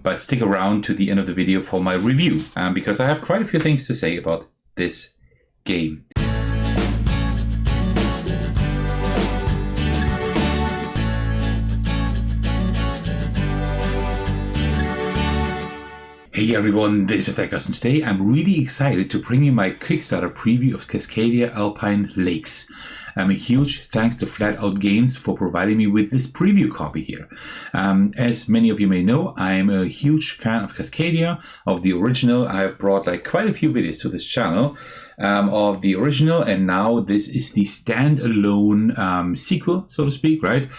But stick around to the end of the video for my review, because I have quite a few things to say about this game. Hey everyone, this is Attackers, and today I'm really excited to bring you my Kickstarter preview of Cascadia Alpine Lakes. A huge thanks to Flatout Games for providing me with this preview copy here. As many of you may know, I'm a huge fan of Cascadia, of the original. I've brought quite a few videos to this channel of the original, and now this is the standalone sequel, so to speak, right?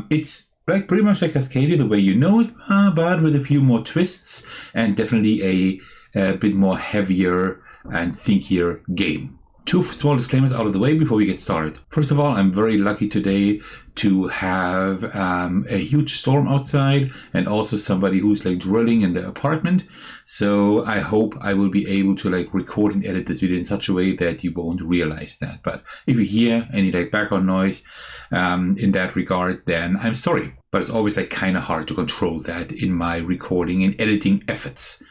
It's pretty much like Cascadia the way you know it, but with a few more twists and definitely a bit more heavier and thinkier game. Two small disclaimers out of the way before we get started. First of all, I'm very lucky today to have a huge storm outside and also somebody who's drilling in the apartment. So I hope I will be able to record and edit this video in such a way that you won't realize that. But if you hear any background noise in that regard, then I'm sorry. But it's always kind of hard to control that in my recording and editing efforts.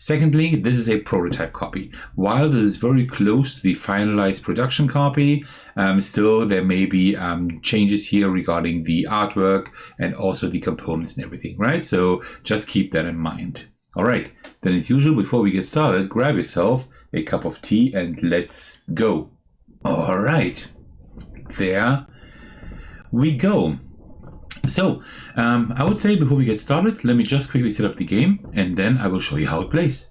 Secondly, this is a prototype copy. While this is very close to the finalized production copy, still there may be changes here regarding the artwork and also the components and everything, right? So just keep that in mind. All right, then as usual, before we get started, grab yourself a cup of tea and let's go. All right, there we go. So, I would say before we get started, let me just quickly set up the game and then I will show you how it plays.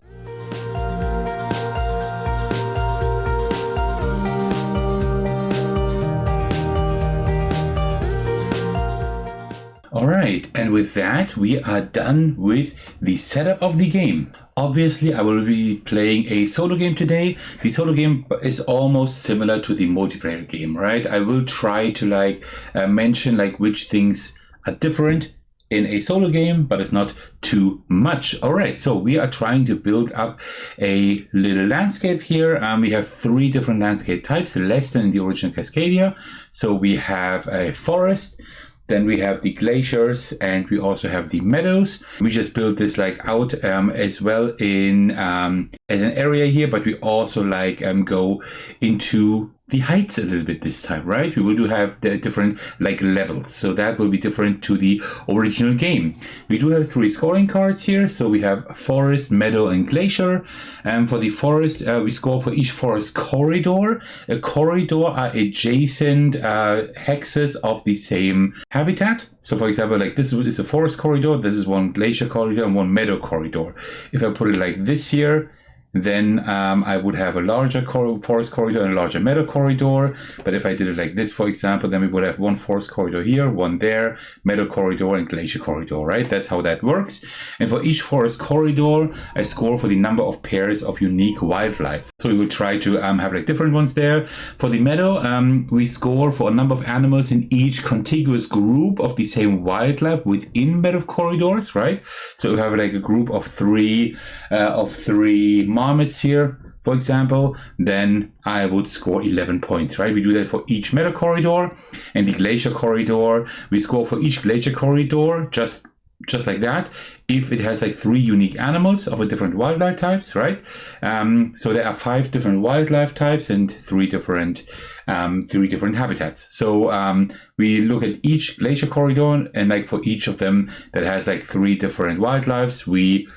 Alright, and with that we are done with the setup of the game. Obviously I will be playing a solo game today. The solo game is almost similar to the multiplayer game, right? I will try to mention which things are different in a solo game, but it's not too much. All right, so we are trying to build up a little landscape here. We have three different landscape types, less than in the original Cascadia. So we have a forest, then we have the glaciers, and we also have the meadows. We just built this out as well in as an area here, but we also go into the heights a little bit this time, right? We will have the different levels, so that will be different to the original game. We do have three scoring cards here, so we have forest, meadow, and glacier. And for the forest, we score for each forest corridor. A corridor are adjacent hexes of the same habitat. So for example, this is a forest corridor, this is one glacier corridor, and one meadow corridor. If I put it like this here, then I would have a larger forest corridor and a larger meadow corridor. But if I did it like this, for example, then we would have one forest corridor here, one there, meadow corridor, and glacier corridor, right? That's how that works. And for each forest corridor, I score for the number of pairs of unique wildlife. So we will try to have different ones there. For the meadow, we score for a number of animals in each contiguous group of the same wildlife within meadow corridors, right? So we have a group of three marmots here, for example, then I would score 11 points, right? We do that for each meadow corridor. And the glacier corridor, we score for each glacier corridor just like that, if it has three unique animals of a different wildlife types, right? So there are 5 different wildlife types and three different habitats. So we look at each glacier corridor, and for each of them that has 3 different wildlives, we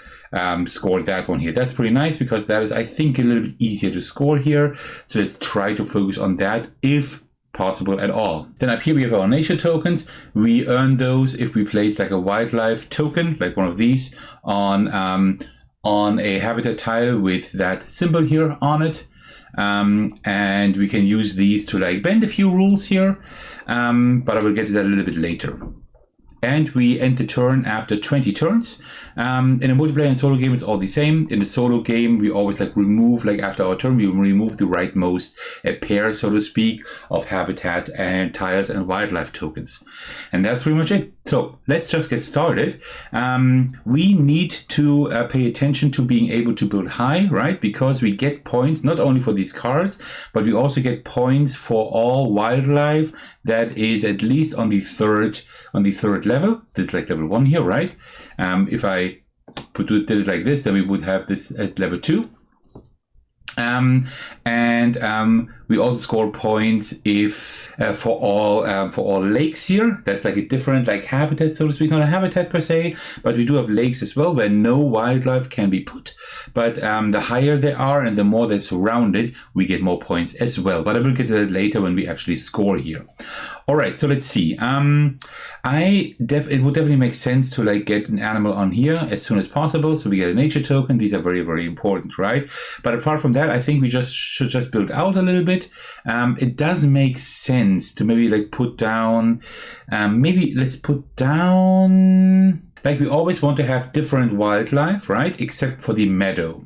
score that one here. That's pretty nice because that is, I think, a little bit easier to score here. So let's try to focus on that if possible at all. Then up here we have our nature tokens. We earn those if we place a wildlife token, like one of these, on a habitat tile with that symbol here on it. And we can use these to bend a few rules here, but I will get to that a little bit later. And we end the turn after 20 turns. In a multiplayer and solo game, it's all the same. In the solo game, we always remove, after our turn, we remove the rightmost pair, so to speak, of habitat and tiles and wildlife tokens. And that's pretty much it. So let's just get started. We need to pay attention to being able to build high, right? Because we get points not only for these cards, but we also get points for all wildlife that is at least on the third level. This is level 1 here, right? If I did it like this, then we would have this at level 2. We also score points if for all lakes here. That's like a different like habitat, so to speak. It's not a habitat per se, but we do have lakes as well where no wildlife can be put. But the higher they are and the more they're surrounded, we get more points as well. But I will get to that later when we actually score here. All right, so let's see. It would definitely make sense to like get an animal on here as soon as possible. So we get a nature token. These are very, very important, right? But apart from that, I think we should just build out a little bit. It does make sense to maybe like put down, let's put down, like we always want to have different wildlife, right? Except for the meadow.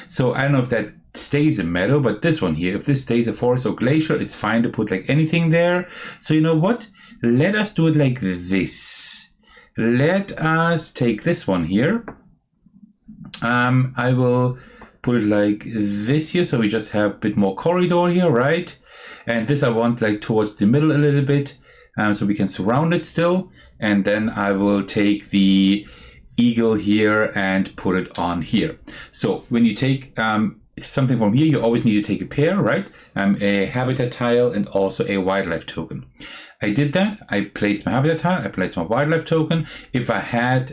So I don't know if that stays a meadow, but this one here, if this stays a forest or glacier, it's fine to put like anything there. So you know what? Let us do it like this. Let us take this one here. I will put it like this here, so we just have a bit more corridor here, right? And this I want like towards the middle a little bit, so we can surround it still. And then I will take the eagle here and put it on here. So when you take something from here, you always need to take a pair, right? A habitat tile and also a wildlife token. I did that. I placed my habitat tile. I placed my wildlife token. If I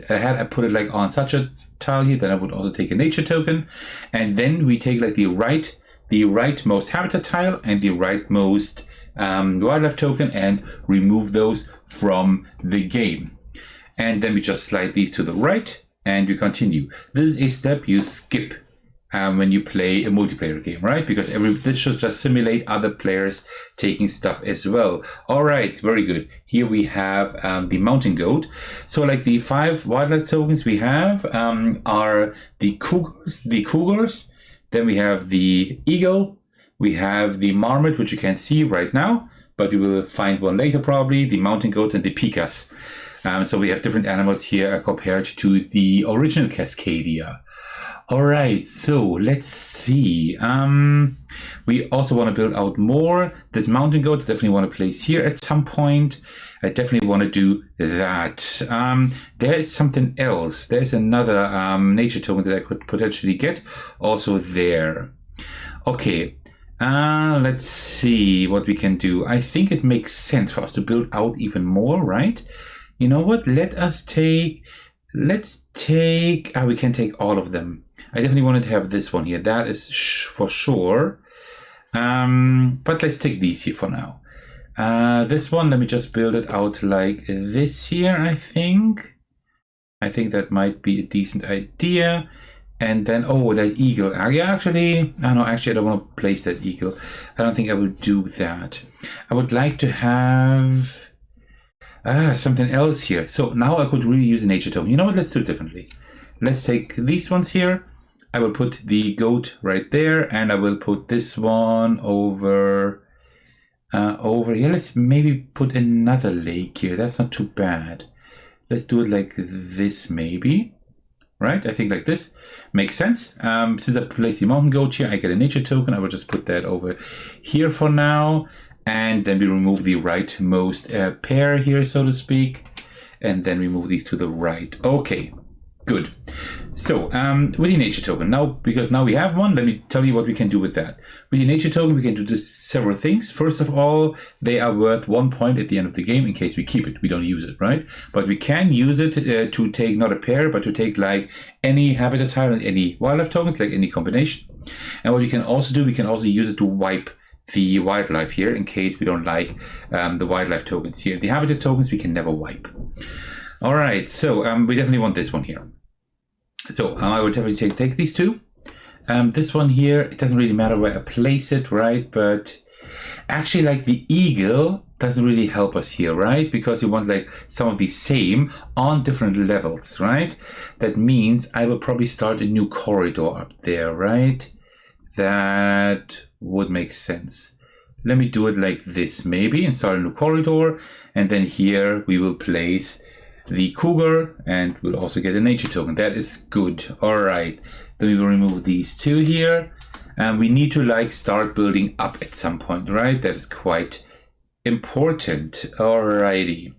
I put it like on such a tile here, then I would also take a nature token. And then we take like the rightmost habitat tile and the rightmost wildlife token and remove those from the game. And then we just slide these to the right and we continue. This is a step you skip when you play a multiplayer game, right? Because this should just simulate other players taking stuff as well. All right, very good. Here we have the mountain goat. So like the 5 wildlife tokens we have are the cougars. Then we have the eagle. We have the marmot, which you can't see right now, but we will find one later probably, the mountain goat and the picas. So we have different animals here compared to the original Cascadia. All right, so let's see. We also want to build out more. This mountain goat, I definitely want to place here at some point. I definitely want to do that. There is something else. There's another nature token that I could potentially get also there. Okay, let's see what we can do. I think it makes sense for us to build out even more, right? You know what? We can take all of them. I definitely wanted to have this one here. That is for sure. But let's take these here for now. This one, let me just build it out like this here, I think. I think that might be a decent idea. And then, oh, that eagle. Actually, I don't want to place that eagle. I don't think I will do that. I would like to have something else here. So now I could really use a nature token. You know what? Let's do it differently. Let's take these ones here. I will put the goat right there, and I will put this one over here. Let's maybe put another lake here. That's not too bad. Let's do it like this, maybe. Right? I think like this makes sense. Since I place the mountain goat here, I get a nature token. I will just put that over here for now. And then we remove the rightmost pair here, so to speak. And then we move these to the right. Okay, good. So with the nature token, because now we have one, let me tell you what we can do with that. With the nature token, we can do several things. First of all, they are worth 1 point at the end of the game in case we keep it. We don't use it, right? But we can use it to take not a pair, but to take like any habitat tile and any wildlife tokens, like any combination. And what we can also do, we can also use it to wipe the wildlife here in case we don't like the wildlife tokens here. The habitat tokens we can never wipe. All right, so we definitely want this one here. So I would definitely take these two. This one here, it doesn't really matter where I place it, right? But actually, like the eagle doesn't really help us here, right? Because you want like some of the same on different levels, right? That means I will probably start a new corridor up there, right? That would make sense. Let me do it like this maybe and start a new corridor. And then here we will place the cougar and we'll also get a nature token. That is good. All right. Then we will remove these two here. And we need to like start building up at some point, right? That is quite important. Alrighty.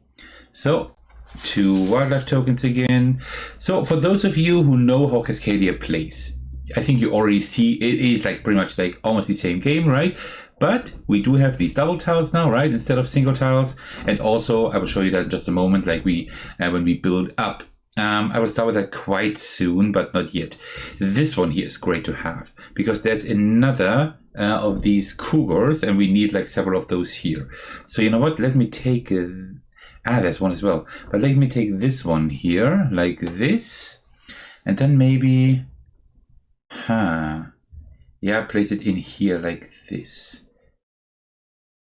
So 2 wildlife tokens again. So for those of you who know how Cascadia plays, I think you already see it is like pretty much like almost the same game, right? But we do have these double tiles now, right? Instead of single tiles. And also, I will show you that in just a moment, like when we build up. I will start with that quite soon, but not yet. This one here is great to have because there's another of these cougars and we need like several of those here. So you know what? Let me take... there's one as well. But let me take this one here, like this. And then maybe... Yeah, place it in here like this.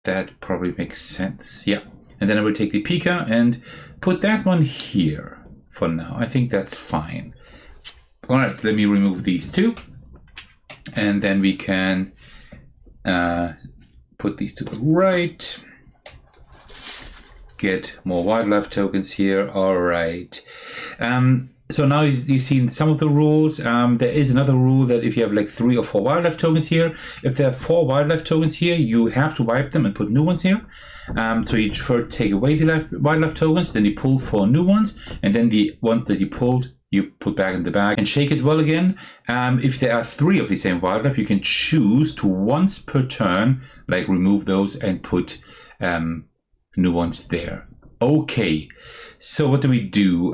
That probably makes sense. Yeah. And then I will take the Pika and put that one here for now. I think that's fine. All right, let me remove these two. And then we can put these to the right. Get more wildlife tokens here. All right. So now you've seen some of the rules. There is another rule that if you have like 3 or 4 wildlife tokens here, if there are 4 wildlife tokens here, you have to wipe them and put new ones here. So you first take away the wildlife tokens, then you pull 4 new ones, and then the ones that you pulled, you put back in the bag and shake it well again. If there are 3 of the same wildlife, you can choose to once per turn, like remove those and put new ones there. Okay, so what do?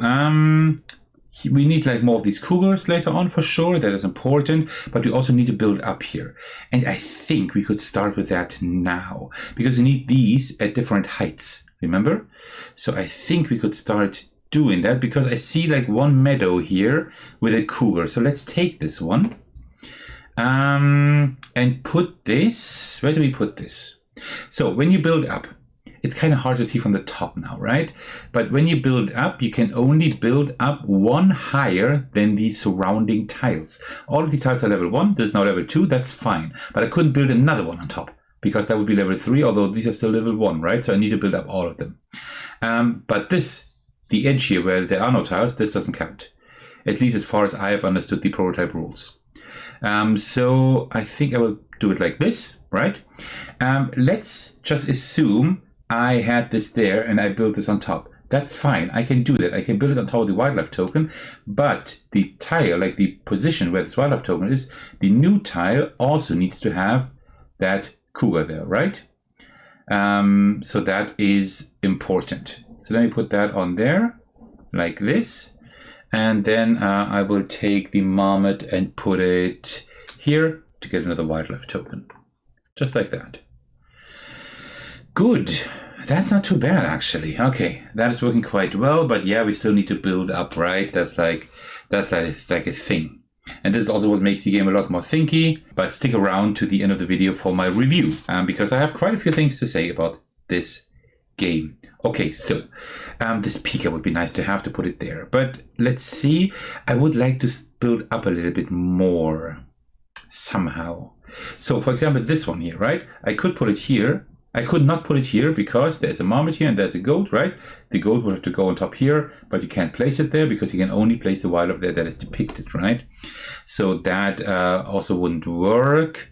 We need like more of these cougars later on for sure. That is important, but we also need to build up here. And I think we could start with that now because we need these at different heights, remember? So I think we could start doing that because I see like one meadow here with a cougar. So let's take this one and put this, where do we put this? So when you build up, it's kind of hard to see from the top now, right? But when you build up, you can only build up one higher than the surrounding tiles. All of these tiles are level 1. This is now level 2. That's fine. But I couldn't build another one on top because that would be level 3, although these are still level 1, right? So I need to build up all of them. But this, the edge here where there are no tiles, this doesn't count. At least as far as I have understood the prototype rules. So I think I will do it like this, right? Let's just assume I had this there and I built this on top. That's fine. I can do that. I can build it on top of the wildlife token, but the tile, like the position where this wildlife token is, the new tile also needs to have that cougar there, right? So that is important. So let me put that on there like this. And then I will take the marmot and put it here to get another wildlife token. Just like that. Good. That's not too bad, actually. Okay, that is working quite well, but yeah, we still need to build up, right? That's like a thing. And this is also what makes the game a lot more thinky, but stick around to the end of the video for my review, because I have quite a few things to say about this game. Okay, so this Pika would be nice to have to put it there, but let's see. I would like to build up a little bit more somehow. So for example, this one here, right? I could put it here. I could not put it here because there's a marmot here and there's a goat, right? The goat would have to go on top here, but you can't place it there because you can only place the wildlife there that is depicted, right? So that also wouldn't work.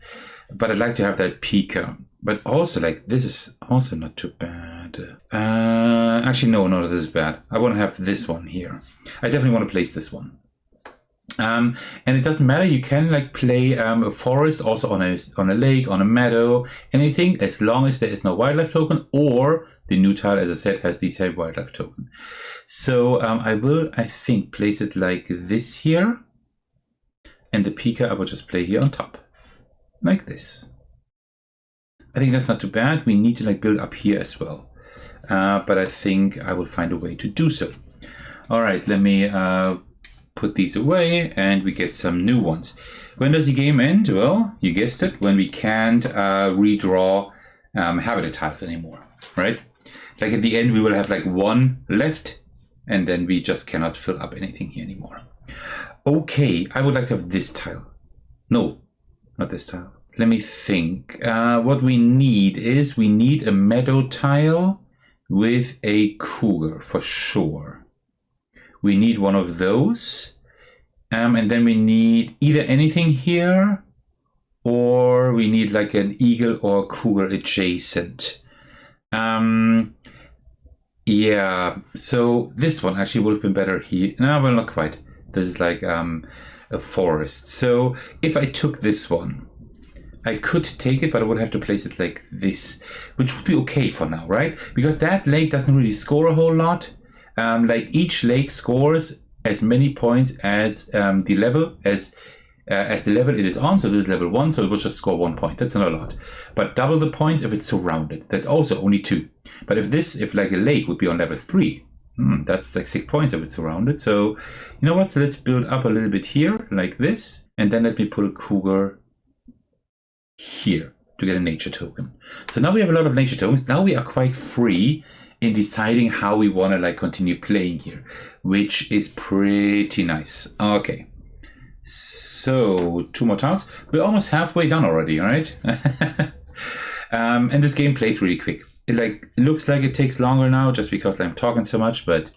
But I'd like to have that Pika. But also, like, this is also not too bad. Actually, no, this is bad. I want to have this one here. I definitely want to place this one. And it doesn't matter. You can like play a forest also on a lake, on a meadow, anything, as long as there is no wildlife token or the new tile, as I said, has the same wildlife token. So I will, I think, place it like this here, and the Pika I will just play here on top, like this. I think that's not too bad. We need to like build up here as well, but I think I will find a way to do so. All right, let me put these away and we get some new ones. When does the game end? Well, you guessed it, when we can't redraw habitat tiles anymore, right? Like at the end we will have like one left and then we just cannot fill up anything here anymore. Okay, I would like to have this tile. No, not this tile. Let me think. What we need is we need a meadow tile with a cougar for sure. We need one of those, and then we need either anything here, or we need like an eagle or a cougar adjacent. Yeah, so this one actually would have been better here. No, well, not quite. This is like a forest. So if I took this one, I could take it, but I would have to place it like this, which would be okay for now, right? Because that lake doesn't really score a whole lot. Like each lake scores as many points as the level it is on. So this is level 1, so it will just score 1 point. That's not a lot. But double the points if it's surrounded. That's also only 2. But if like a lake would be on level 3, that's like 6 points if it's surrounded. So you know what? So let's build up a little bit here like this, and then let me put a cougar here to get a nature token. So now we have a lot of nature tokens. Now we are quite free in deciding how we want to like continue playing here, which is pretty nice. Okay, so 2 more tasks. We're almost halfway done already, right? And this game plays really quick. It looks like it takes longer now just because I'm talking so much, but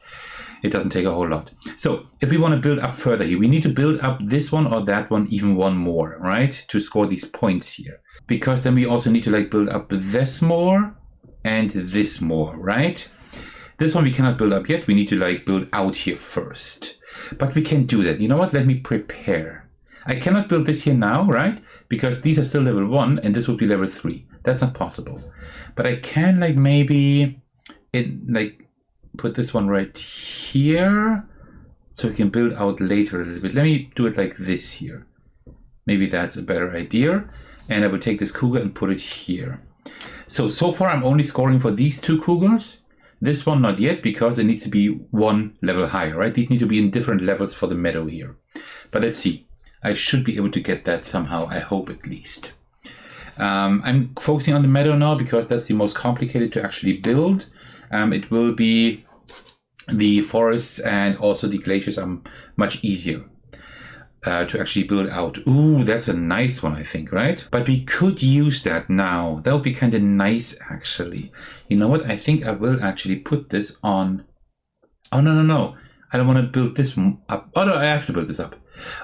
it doesn't take a whole lot. So if we want to build up further here, we need to build up this one or that one, even one more, right? To score these points here. Because then we also need to like build up this more and this more, right? This one we cannot build up yet. We need to like build out here first. But we can do that. You know what? Let me prepare. I cannot build this here now, right? Because these are still level 1 and this would be level 3. That's not possible. But I can like maybe put this one right here so we can build out later a little bit. Let me do it like this here. Maybe that's a better idea. And I will take this cougar and put it here. So far I'm only scoring for these 2 cougars. This one not yet, because it needs to be 1 level higher, right? These need to be in different levels for the meadow here. But let's see. I should be able to get that somehow, I hope at least. I'm focusing on the meadow now because that's the most complicated to actually build. It will be the forests and also the glaciers are much easier to actually build out. Ooh, that's a nice one, I think, right? But we could use that now. That would be kind of nice, actually. You know what? I think I will actually put this on. Oh, no. I don't want to build this up. Oh, no, I have to build this up.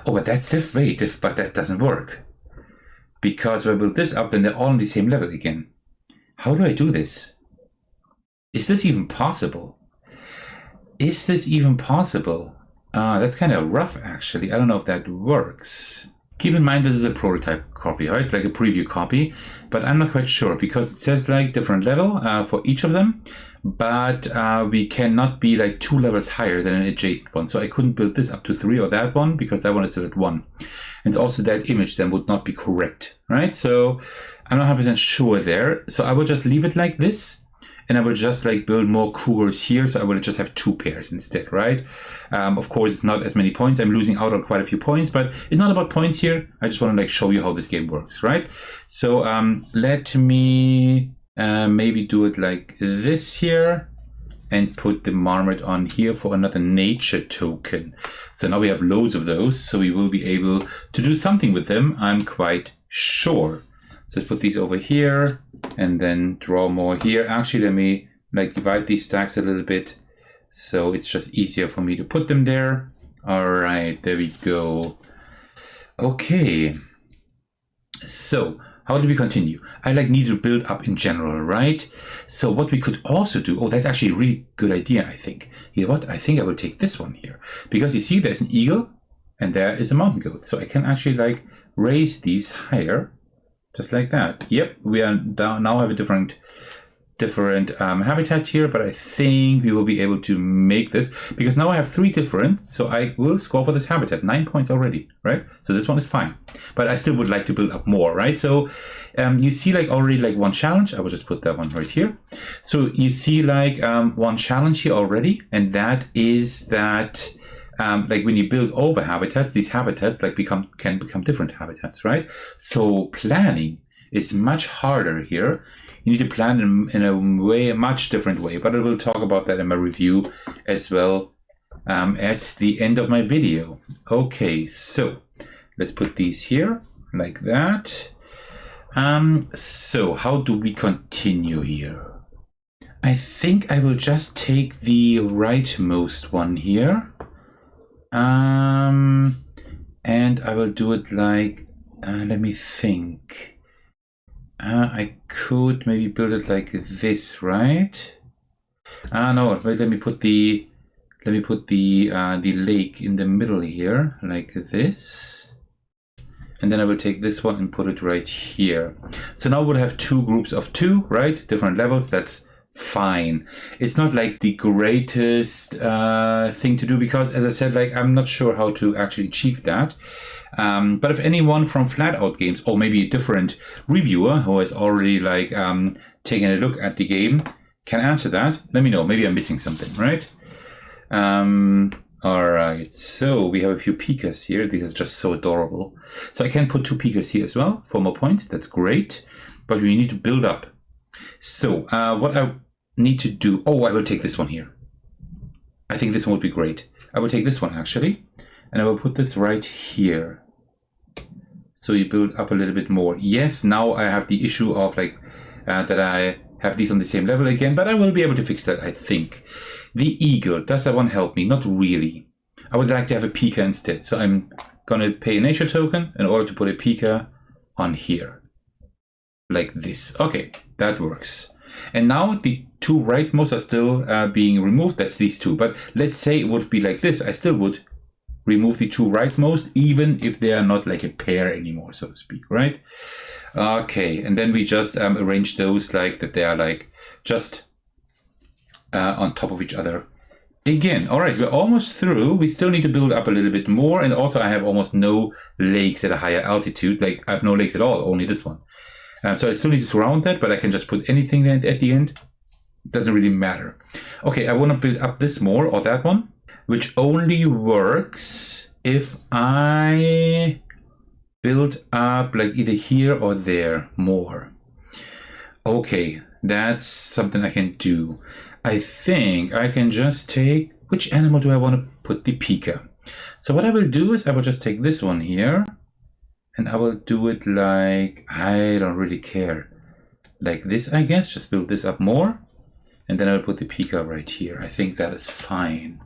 Oh, but that's different. But that doesn't work. Because if I build this up, then they're all on the same level again. How do I do this? Is this even possible? Is this even possible? That's kind of rough, actually. I don't know if that works. Keep in mind that this is a prototype copy, right? Like a preview copy. But I'm not quite sure because it says like different level for each of them. But we cannot be like 2 levels higher than an adjacent one. So I couldn't build this up to 3 or that one because that one is still at 1. And also that image then would not be correct, right? So I'm not 100% sure there. So I will just leave it like this. And I will just like build more cougars here. So I will just have 2 pairs instead, right? Of course, it's not as many points. I'm losing out on quite a few points, but it's not about points here. I just want to like show you how this game works, right? So let me maybe do it like this here and put the marmot on here for another nature token. So now we have loads of those. So we will be able to do something with them, I'm quite sure. So let's put these over here and then draw more here. Actually, let me like divide these stacks a little bit so it's just easier for me to put them there. All right, there we go. Okay, so how do we continue? I like need to build up in general, right? So what we could also do, oh, that's actually a really good idea, I think. You know what? I think I will take this one here because you see there's an eagle and there is a mountain goat. So I can actually like raise these higher. Just like that. Yep, we are now have a different habitat here, but I think we will be able to make this because now I have 3 different, so I will score for this habitat 9 points already, right? So this one is fine, but I still would like to build up more, right? So you see like already like 1 challenge. I will just put that one right here. So you see like 1 challenge here already, and that is that like when you build over habitats, these habitats like can become different habitats, right? So planning is much harder here. You need to plan in a much different way, but I will talk about that in my review as well at the end of my video. Okay, so let's put these here like that. So how do we continue here? I think I will just take the rightmost one here. And I will do it like, let me think. I could maybe build it like this, right? No, wait, let me put the lake in the middle here, like this. And then I will take this one and put it right here. So now we'll have two groups of two, right? Different levels. That's fine. It's not like the greatest thing to do because, as I said, like I'm not sure how to actually achieve that. But if anyone from Flatout Games, or maybe a different reviewer who has already like taken a look at the game, can answer that, let me know. Maybe I'm missing something, right? All right, so we have a few peekers here. These are just so adorable. So I can put two peekers here as well for more points. That's great, but we need to build up. So what I need to do, I will take this one here. I think this one would be great. I will take this one actually, and I will put this right here. So you build up a little bit more. Yes, now I have the issue of like that I have these on the same level again, but I will be able to fix that, I think. The eagle, does that one help me? Not really. I would like to have a peeker instead. So I'm going to pay a nature token in order to put a peeker on here. Like this. Okay, that works. And now the two rightmost are still being removed. That's these two. But let's say it would be like this. I still would remove the two rightmost, even if they are not like a pair anymore, so to speak, right? Okay, and then we just arrange those like that they are like just on top of each other again. All right, we're almost through. We still need to build up a little bit more, and also I have almost no lakes at a higher altitude. Like I have no lakes at all, only this one. So I still need to surround that, but I can just put anything there at the end. It doesn't really matter. Okay, I want to build up this more, or that one, which only works if I build up like either here or there more. Okay, that's something I can do. I think I can just take, which animal do I want to put the peeker? So what I will do is I will just take this one here and I will do it like, I don't really care. Like this, I guess, just build this up more. And then I'll put the peeker right here. I think that is fine.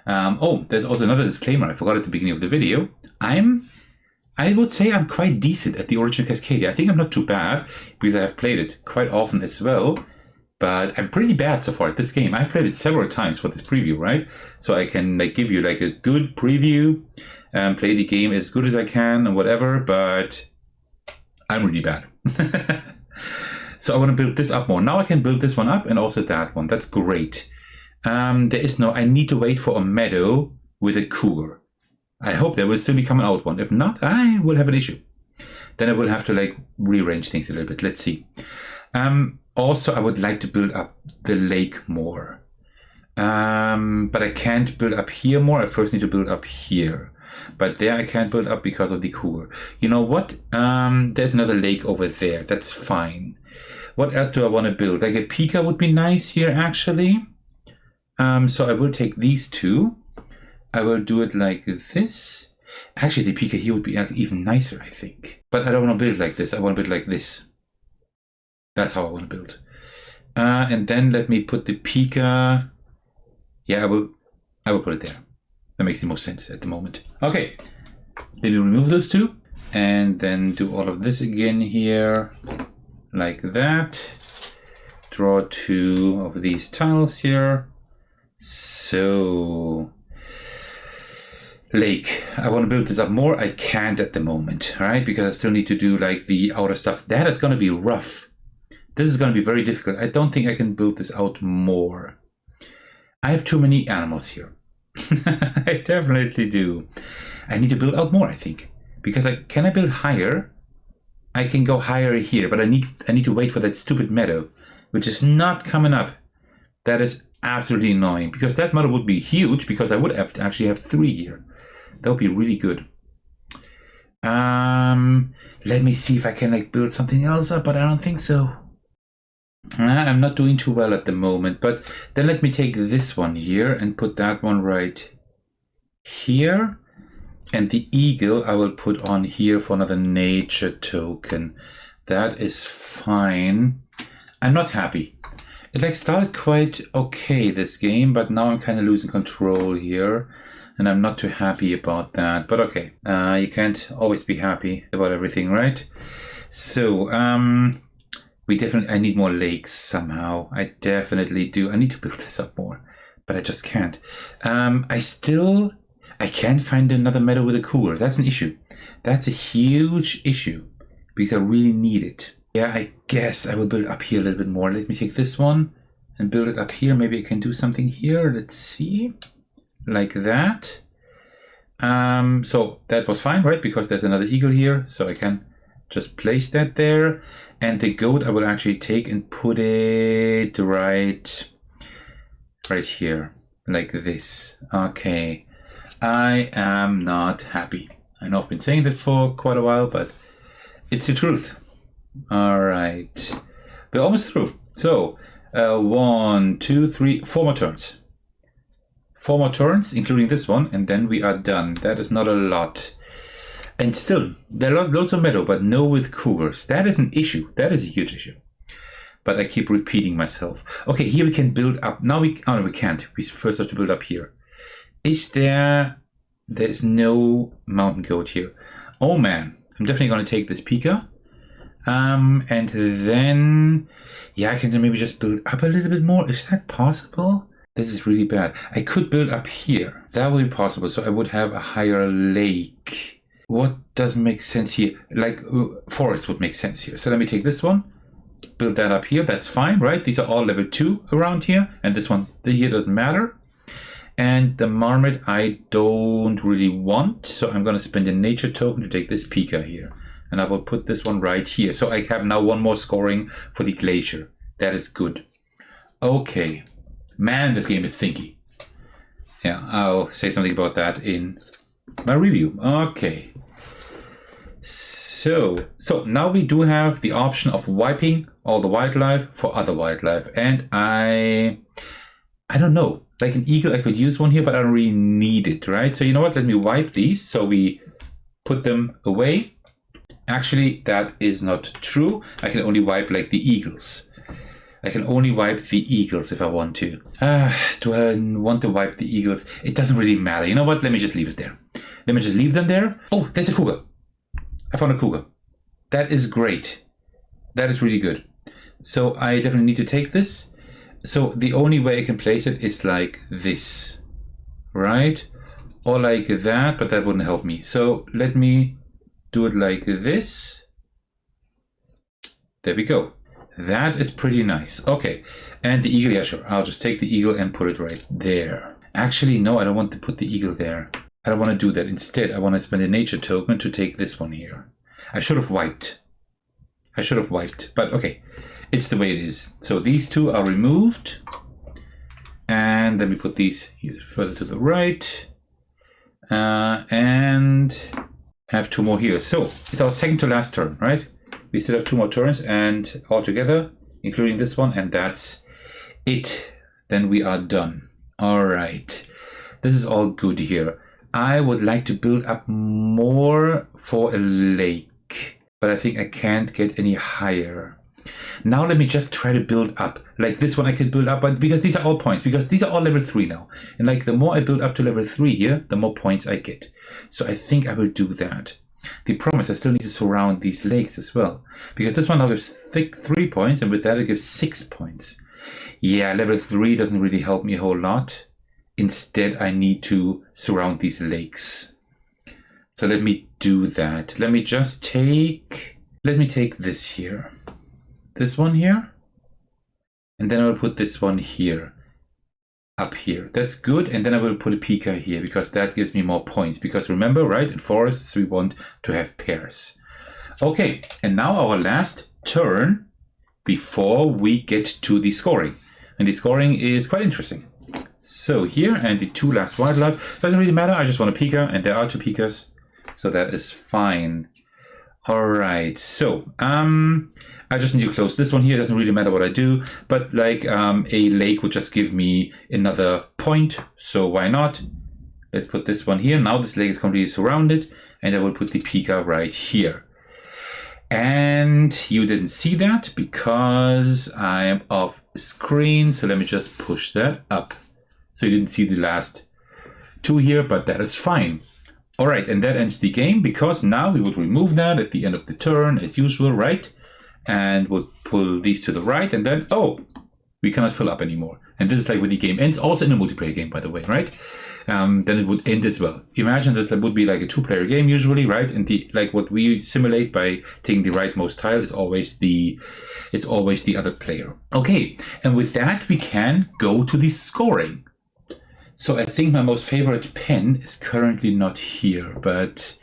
There's also another disclaimer I forgot at the beginning of the video. I would say I'm quite decent at the original Cascadia. I think I'm not too bad because I have played it quite often as well. But I'm pretty bad so far at this game. I've played it several times for this preview, right? So I can like give you like a good preview and play the game as good as I can and whatever, but I'm really bad. So I want to build this up more. Now I can build this one up and also that one. That's great. I need to wait for a meadow with a cougar. I hope there will still be coming out one. If not, I will have an issue. Then I will have to like rearrange things a little bit. Let's see. Also, I would like to build up the lake more. But I can't build up here more. I first need to build up here. But there I can't build up because of the cougar. You know what? There's another lake over there. That's fine. What else do I want to build? Like a peeker would be nice here, actually. So I will take these two. I will do it like this. Actually, the peeker here would be even nicer, I think. But I don't want to build like this. I want to build like this. That's how I want to build. And then let me put the peeker. Yeah, I will put it there. That makes the most sense at the moment. Okay, then we remove those two. And then do all of this again here. Like that. Draw two of these tiles here. So, lake. I want to build this up more. I can't at the moment, right? Because I still need to do like the outer stuff. That is going to be rough. This is going to be very difficult. I don't think I can build this out more. I have too many animals here. I definitely do. I need to build out more, I think. Because can I build higher? I can go higher here, but I need to wait for that stupid meadow, which is not coming up. That is absolutely annoying, because that meadow would be huge, because I would have to actually have 3 here. That would be really good. Let me see if I can like build something else up, but I don't think so. I'm not doing too well at the moment, but then let me take this one here and put that one right here. And the eagle I will put on here for another nature token. That is fine. I'm not happy. It like started quite okay, this game, but now I'm kind of losing control here. And I'm not too happy about that, but okay. You can't always be happy about everything, right? So, I need more lakes somehow. I definitely do. I need to build this up more, but I just can't. I can't find another meadow with a cooler. That's an issue. That's a huge issue because I really need it. Yeah, I guess I will build up here a little bit more. Let me take this one and build it up here. Maybe I can do something here. Let's see. Like that. So that was fine, right? Because there's another eagle here. So I can just place that there. And the goat I will actually take and put it right here. Like this. Okay. I am not happy. I know I've been saying that for quite a while, but it's the truth. All right. We're almost through. So, 1, 2, 3, 4 more turns. 4 more turns, including this one, and then we are done. That is not a lot. And still, there are loads of meadow, but no with cougars. That is an issue. That is a huge issue. But I keep repeating myself. Okay, here we can build up. Now we can't. We first have to build up here. There's no mountain goat here. Oh man, I'm definitely going to take this pika. And then, yeah, I can maybe just build up a little bit more. Is that possible? This is really bad. I could build up here. That would be possible. So I would have a higher lake. What doesn't make sense here? Like forest would make sense here. So let me take this one. Build that up here. That's fine, right? These are all level 2 around here. And this one here doesn't matter. And the marmot I don't really want. So I'm going to spend a nature token to take this pika here. And I will put this one right here. So I have now one more scoring for the glacier. That is good. Okay. Man, this game is thinky. Yeah, I'll say something about that in my review. Okay. So now we do have the option of wiping all the wildlife for other wildlife. And I don't know. Like an eagle, I could use one here, but I don't really need it, right? So you know what? Let me wipe these. So we put them away. Actually, that is not true. I can only wipe like the eagles. I can only wipe the eagles if I want to. Do I want to wipe the eagles? It doesn't really matter. You know what? Let me just leave it there. Let me just leave them there. Oh, there's a cougar. I found a cougar. That is great. That is really good. So I definitely need to take this. So the only way I can place it is like this, right? Or like that, but that wouldn't help me. So let me do it like this. There we go. That is pretty nice. Okay, and the eagle, yeah, sure. I'll just take the eagle and put it right there. Actually, no, I don't want to put the eagle there. I don't want to do that. Instead, I want to spend a nature token to take this one here. I should have wiped. But okay. It's the way it is. So these two are removed. And then we put these here further to the right. And have 2 more here. So it's our second to last turn, right? We still have 2 more turns and all together, including this one. And that's it. Then we are done. All right. This is all good here. I would like to build up more for a lake. But I think I can't get any higher. Now let me just try to build up. Like this one I can build up, but because these are all points, because these are all level 3 now. And like the more I build up to level 3 here, the more points I get. So I think I will do that. The problem is I still need to surround these lakes as well. Because this one now gives 3 points, and with that it gives 6 points. Yeah, level 3 doesn't really help me a whole lot. Instead, I need to surround these lakes. So let me do that. Let me take this here. This one here, and then I will put this one here, up here. That's good, and then I will put a pika here, because that gives me more points. Because remember, right, in forests we want to have pairs. Okay, and now our last turn before we get to the scoring. And the scoring is quite interesting. So here, and the 2 last wildlife, doesn't really matter, I just want a pika, and there are 2 pikas, so that is fine. All right, so I just need to close this one here. It doesn't really matter what I do, but like a lake would just give me another point, so why not? Let's put this one here. Now this lake is completely surrounded, and I will put the pika right here. And you didn't see that because I am off screen, so let me just push that up. So you didn't see the last 2 here, but that is fine. All right, and that ends the game, because now we would remove that at the end of the turn as usual, right? and we'll pull these to the right, and then, oh, we cannot fill up anymore. And this is like where the game ends, also in a multiplayer game, by the way, right? Then it would end as well. Imagine this would be like a 2-player game usually, right? And the like what we simulate by taking the rightmost tile is always the other player. Okay, and with that we can go to the scoring. So I think my most favorite pen is currently not here, but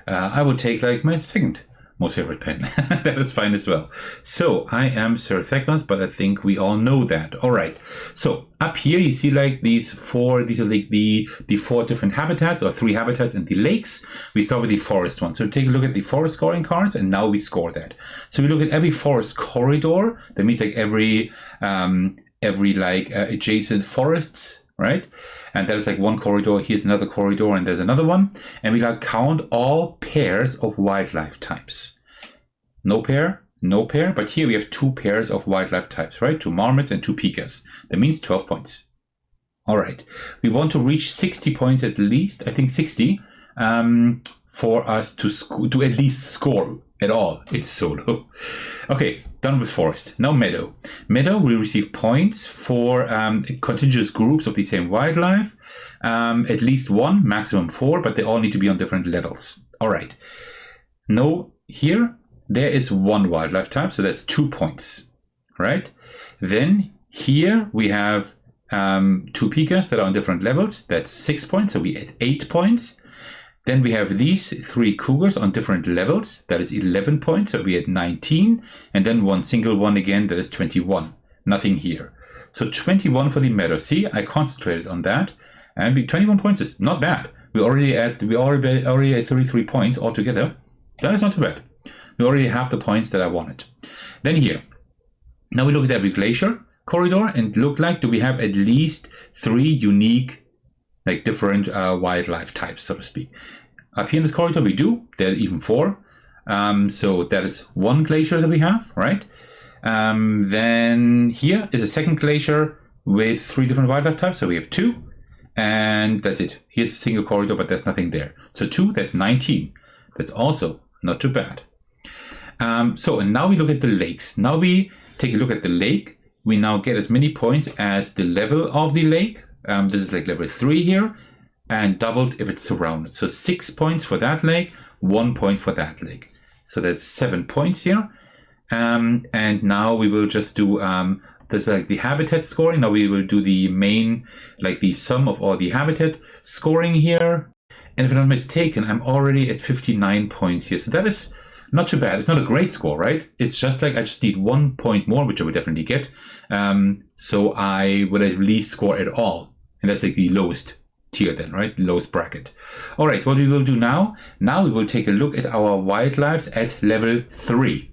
I would take like my second most favorite pen. That is fine as well. So I am Sir Theklas, but I think we all know that. All right. So up here you see like these are like the 4 different habitats, or 3 habitats in the lakes. We start with the forest one. So take a look at the forest scoring cards, and now we score that. So we look at every forest corridor. That means like every adjacent forests, right? And that is like one corridor, here's another corridor, and there's another one. And we like count all pairs of wildlife types. No pair, but here we have 2 pairs of wildlife types, right? 2 marmots and 2 pikas. That means 12 points. All right. We want to reach 60 points at least, I think 60, for us to at least score at all in solo. Okay, done with forest. Now meadow. Meadow, we receive points for contiguous groups of the same wildlife. At least 1, maximum 4, but they all need to be on different levels. All right. No, here, there is 1 wildlife type, so that's 2 points, right? Then here we have 2 pikas that are on different levels. That's 6 points, so we add 8 points. Then we have these 3 cougars on different levels. That is 11 points, so we had 19. And then 1 single one again, that is 21. Nothing here. So 21 for the meadow. See, I concentrated on that. And 21 points is not bad. We already at 33 points altogether. That is not too bad. We already have the points that I wanted. Then here. Now we look at every glacier corridor and look like, do we have at least 3 unique, like different wildlife types, so to speak. Up here in this corridor we do, there are even 4. So that is 1 glacier that we have, right? Then here is a second glacier with 3 different wildlife types, so we have 2. And that's it. Here's a single corridor, but there's nothing there. So 2, that's 19. That's also not too bad. And now we look at the lakes. Now we take a look at the lake. We now get as many points as the level of the lake. This is like level 3 here, and doubled if it's surrounded. So 6 points for that lake, 1 point for that lake. So that's 7 points here. And now we will just do there's like the habitat scoring. Now we will do the main, like the sum of all the habitat scoring here. And if I'm not mistaken, I'm already at 59 points here. So that is not too bad. It's not a great score, right? It's just like I just need 1 point more, which I would definitely get. So I would at least score at all. And that's like the lowest tier then, right? The lowest bracket. All right, what we will do now we will take a look at our wildlife at level 3.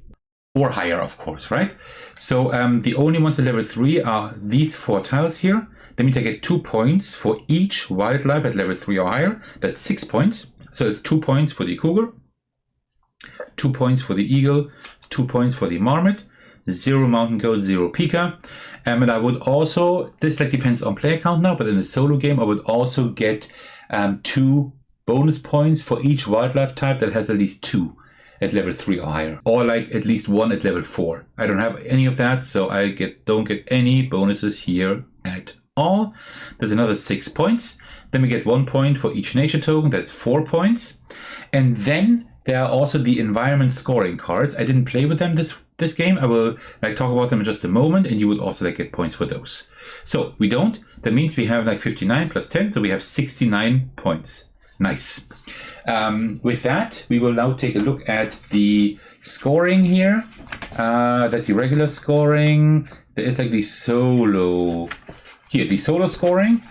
Or higher, of course, right? So the only ones at level 3 are these 4 tiles here. That means I get 2 points for each wildlife at level 3 or higher. That's 6 points. So it's 2 points for the cougar, 2 points for the eagle, 2 points for the marmot, 0 mountain goat, 0 pika. And I would also, this like depends on player count now, but in a solo game, I would also get 2 bonus points for each wildlife type that has at least 2 at level 3 or higher, or like at least 1 at level 4. I don't have any of that, so I don't get any bonuses here at all. There's another 6 points. Then we get 1 point for each nature token. That's 4 points. And then there are also the environment scoring cards. I didn't play with them this game. I will like talk about them in just a moment, and you will also like get points for those. So we don't. That means we have like 59 plus 10, so we have 69 points. Nice. With that, we will now take a look at the scoring here. That's the regular scoring. There is like the solo. Here, the solo scoring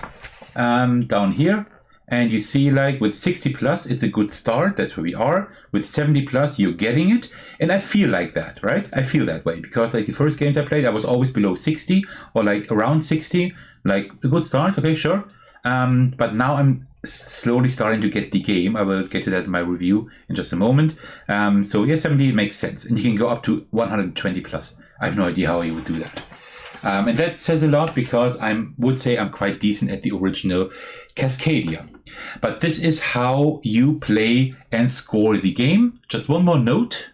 down here. And you see like with 60 plus, it's a good start. That's where we are. With 70 plus, you're getting it. And I feel like that, right? I feel that way because like the first games I played, I was always below 60 or like around 60. Like a good start. Okay, sure. But now I'm slowly starting to get the game. I will get to that in my review in just a moment. So yeah, 70 makes sense. And you can go up to 120 plus. I have no idea how you would do that. And that says a lot because I would say I'm quite decent at the original Cascadia. But this is how you play and score the game. Just one more note.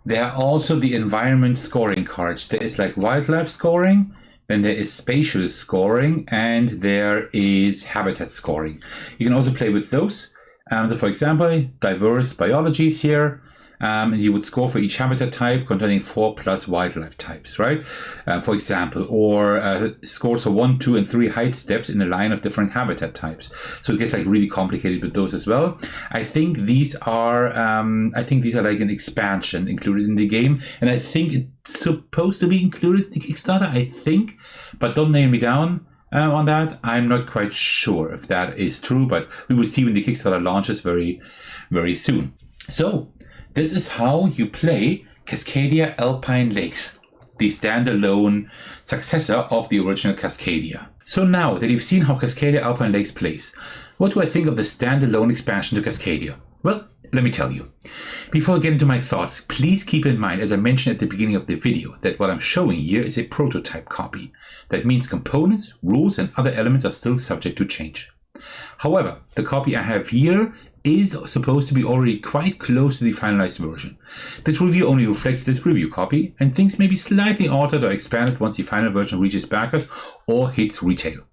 There are also the environment scoring cards. There is like wildlife scoring, then there is spatial scoring, and there is habitat scoring. You can also play with those. So for example, diverse biologies here. And you would score for each habitat type containing 4+ wildlife types, right? For example, or scores for 1, 2, and 3 height steps in a line of different habitat types. So it gets like really complicated with those as well. I think these are like an expansion included in the game, and I think it's supposed to be included in the Kickstarter. I think, but don't nail me down on that. I'm not quite sure if that is true, but we will see when the Kickstarter launches very, very soon. So this is how you play Cascadia Alpine Lakes, the standalone successor of the original Cascadia. So now that you've seen how Cascadia Alpine Lakes plays, what do I think of the standalone expansion to Cascadia? Well, let me tell you. Before I get into my thoughts, please keep in mind, as I mentioned at the beginning of the video, that what I'm showing here is a prototype copy. That means components, rules, and other elements are still subject to change. However, the copy I have here is supposed to be already quite close to the finalized version. This review only reflects this preview copy, and things may be slightly altered or expanded once the final version reaches backers or hits retail.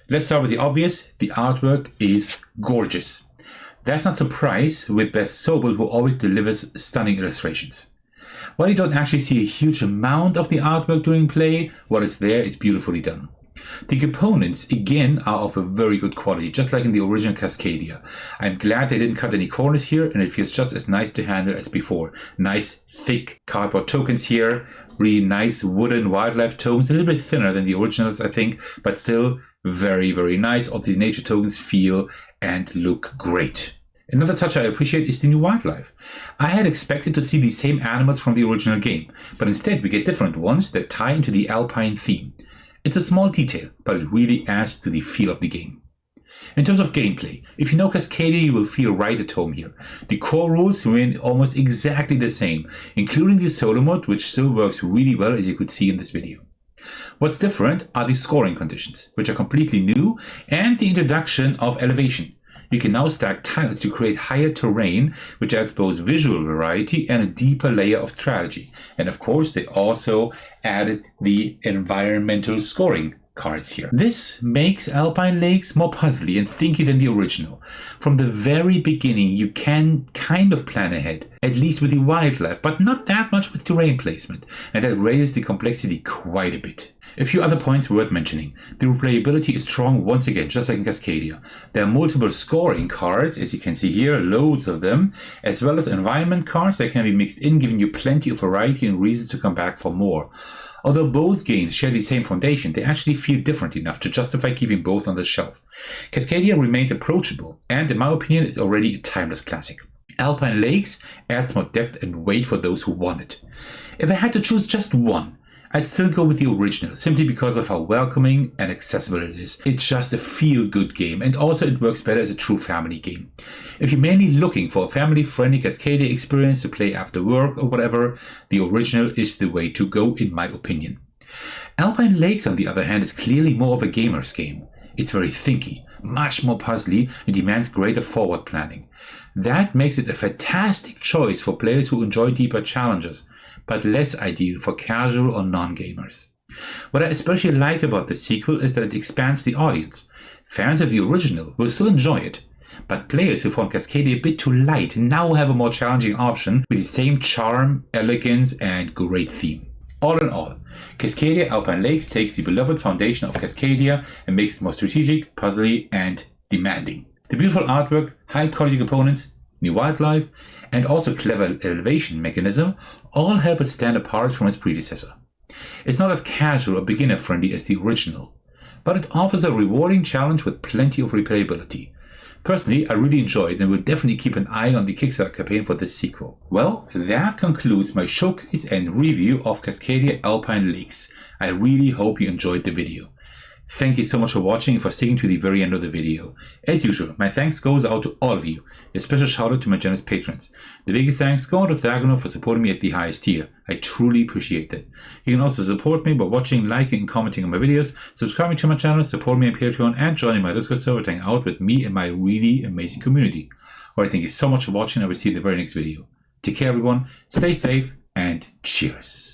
Let's start with the obvious. The artwork is gorgeous. That's not a surprise with Beth Sobel, who always delivers stunning illustrations. While you don't actually see a huge amount of the artwork during play, what is there is beautifully done. The components, again, are of a very good quality, just like in the original Cascadia. I'm glad they didn't cut any corners here, and it feels just as nice to handle as before. Nice, thick cardboard tokens here, really nice wooden wildlife tokens, a little bit thinner than the originals, I think, but still very, very nice. All the nature tokens feel and look great. Another touch I appreciate is the new wildlife. I had expected to see the same animals from the original game, but instead we get different ones that tie into the Alpine theme. It's a small detail, but it really adds to the feel of the game. In terms of gameplay, if you know Cascadia, you will feel right at home here. The core rules remain almost exactly the same, including the solo mode, which still works really well, as you could see in this video. What's different are the scoring conditions, which are completely new, and the introduction of elevation. You can now stack tiles to create higher terrain, which adds both visual variety and a deeper layer of strategy. And of course, they also added the environmental scoring cards here. This makes Alpine Lakes more puzzly and thinky than the original. From the very beginning, you can kind of plan ahead, at least with the wildlife, but not that much with terrain placement, and that raises the complexity quite a bit. A few other points worth mentioning. The replayability is strong once again, just like in Cascadia. There are multiple scoring cards, as you can see here, loads of them, as well as environment cards that can be mixed in, giving you plenty of variety and reasons to come back for more. Although both games share the same foundation, they actually feel different enough to justify keeping both on the shelf. Cascadia remains approachable, and in my opinion is already a timeless classic. Alpine Lakes adds more depth and weight for those who want it. If I had to choose just one, I'd still go with the original, simply because of how welcoming and accessible it is. It's just a feel-good game, and also it works better as a true family game. If you're mainly looking for a family-friendly Cascadia experience to play after work or whatever, the original is the way to go, in my opinion. Alpine Lakes, on the other hand, is clearly more of a gamer's game. It's very thinky, much more puzzly, and demands greater forward planning. That makes it a fantastic choice for players who enjoy deeper challenges, but less ideal for casual or non-gamers. What I especially like about the sequel is that it expands the audience. Fans of the original will still enjoy it, but players who found Cascadia a bit too light now have a more challenging option with the same charm, elegance, and great theme. All in all, Cascadia Alpine Lakes takes the beloved foundation of Cascadia and makes it more strategic, puzzly, and demanding. The beautiful artwork, high-quality components, new wildlife, and also clever elevation mechanism all help it stand apart from its predecessor. It's not as casual or beginner-friendly as the original, but it offers a rewarding challenge with plenty of replayability. Personally, I really enjoyed it and will definitely keep an eye on the Kickstarter campaign for this sequel. Well, that concludes my showcase and review of Cascadia Alpine Lakes. I really hope you enjoyed the video. Thank you so much for watching and for sticking to the very end of the video. As usual, my thanks goes out to all of you. A special shout out to my generous patrons. The biggest thanks go out to Thagono for supporting me at the highest tier. I truly appreciate that. You can also support me by watching, liking, and commenting on my videos, subscribing to my channel, support me on Patreon, and joining my Discord server to hang out with me and my really amazing community. Alright, thank you so much for watching. I will see you in the very next video. Take care, everyone. Stay safe and cheers.